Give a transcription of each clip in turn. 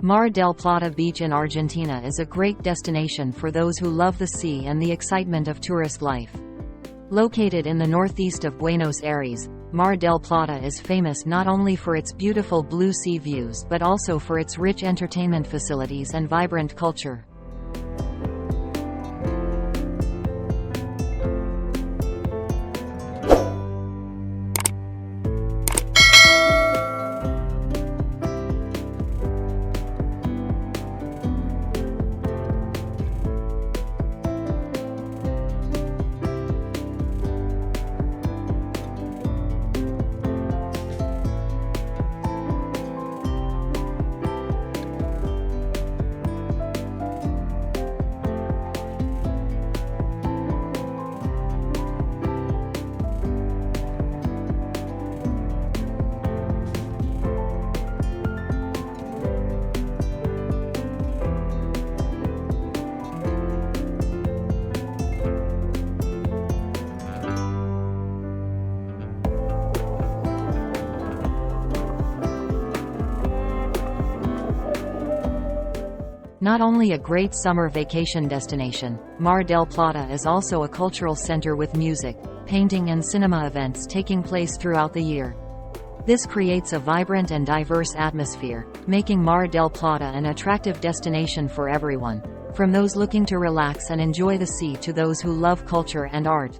Mar del Plata Beach in Argentina is a great destination for those who love the sea and the excitement of tourist life. Located in the northeast of Buenos Aires, Mar del Plata is famous not only for its beautiful blue sea views but also for its rich entertainment facilities and vibrant culture. Not only a great summer vacation destination, Mar del Plata is also a cultural center with music, painting and cinema events taking place throughout the year. This creates a vibrant and diverse atmosphere, making Mar del Plata an attractive destination for everyone, from those looking to relax and enjoy the sea to those who love culture and art.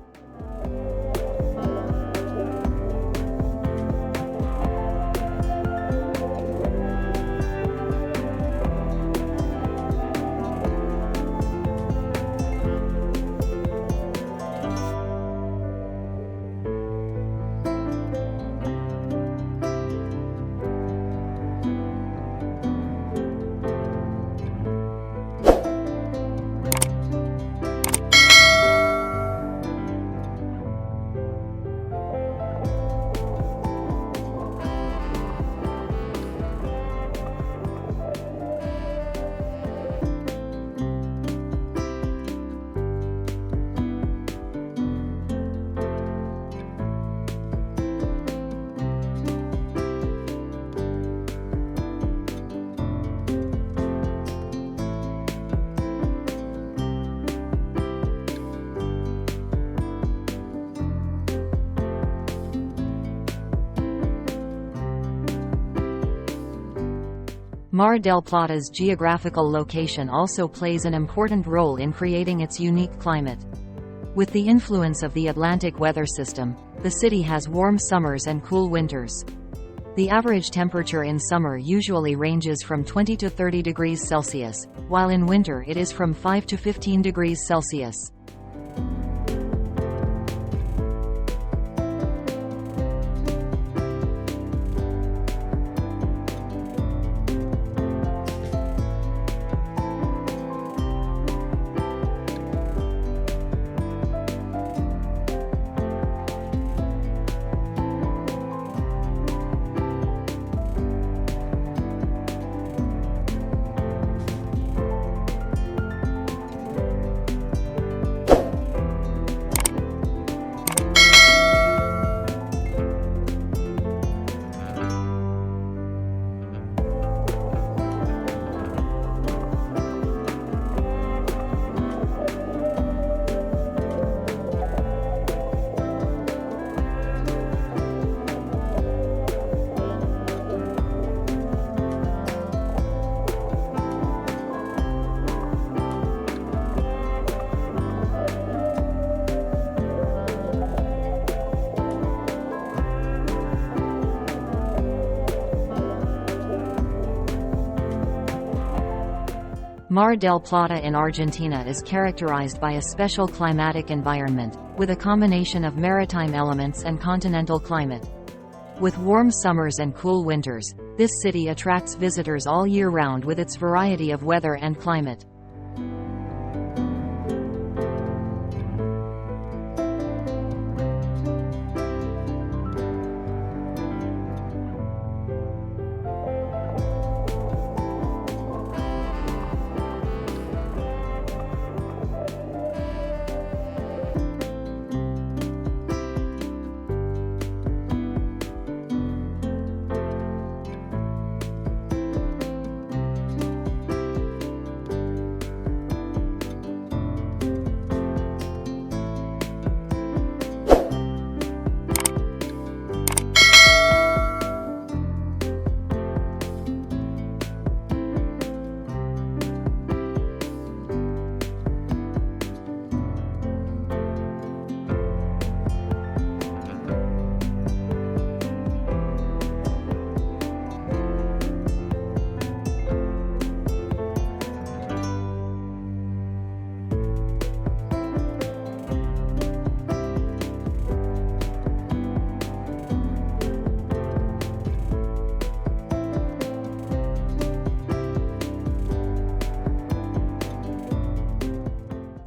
Mar del Plata's geographical location also plays an important role in creating its unique climate. With the influence of the Atlantic weather system, the city has warm summers and cool winters. The average temperature in summer usually ranges from 20 to 30 degrees Celsius, while in winter it is from 5 to 15 degrees Celsius. Mar del Plata in Argentina is characterized by a special climatic environment, with a combination of maritime elements and continental climate. With warm summers and cool winters, this city attracts visitors all year round with its variety of weather and climate.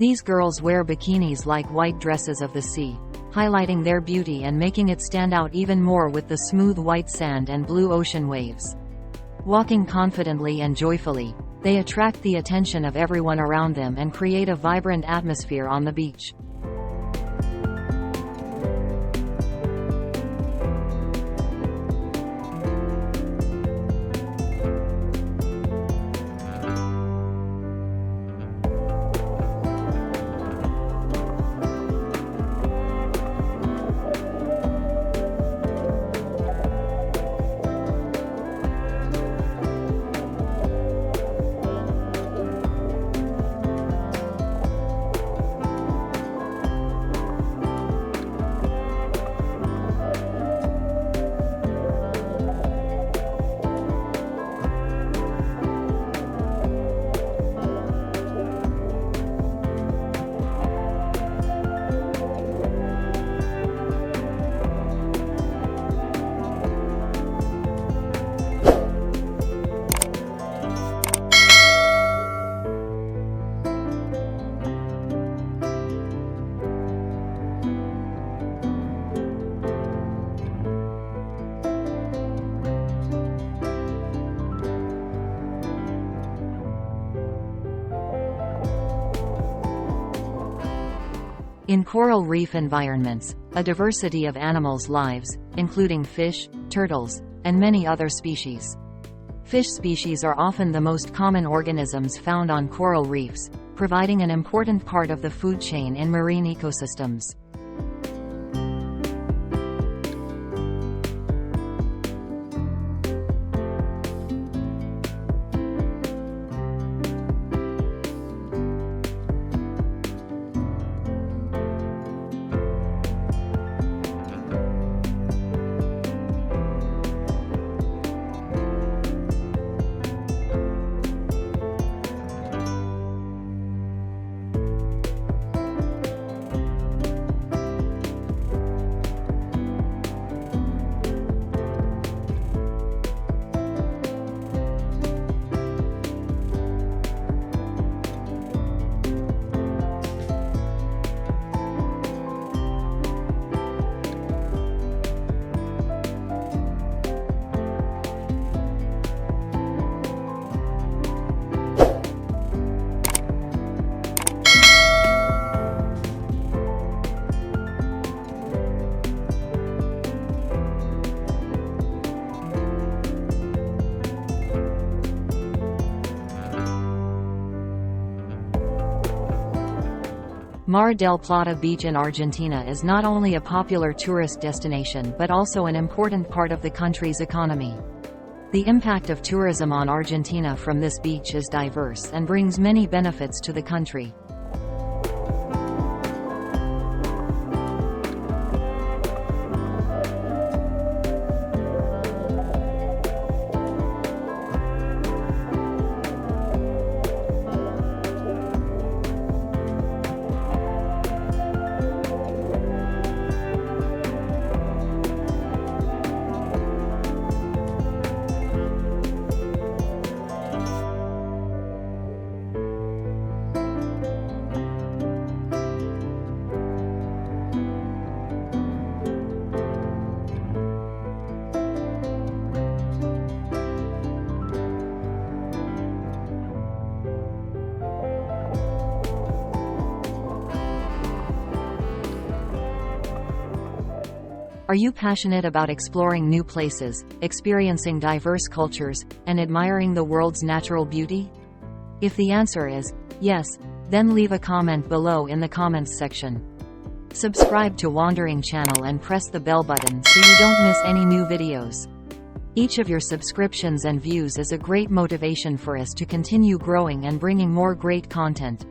These girls wear bikinis like white dresses of the sea, highlighting their beauty and making it stand out even more with the smooth white sand and blue ocean waves. Walking confidently and joyfully, they attract the attention of everyone around them and create a vibrant atmosphere on the beach. In coral reef environments, a diversity of animals lives, including fish, turtles, and many other species. Fish species are often the most common organisms found on coral reefs, providing an important part of the food chain in marine ecosystems. Mar del Plata Beach in Argentina is not only a popular tourist destination but also an important part of the country's economy. The impact of tourism on Argentina from this beach is diverse and brings many benefits to the country. Are you passionate about exploring new places, experiencing diverse cultures, and admiring the world's natural beauty? If the answer is yes, then leave a comment below in the comments section. Subscribe to Wandering Channel and press the bell button so you don't miss any new videos. Each of your subscriptions and views is a great motivation for us to continue growing and bringing more great content.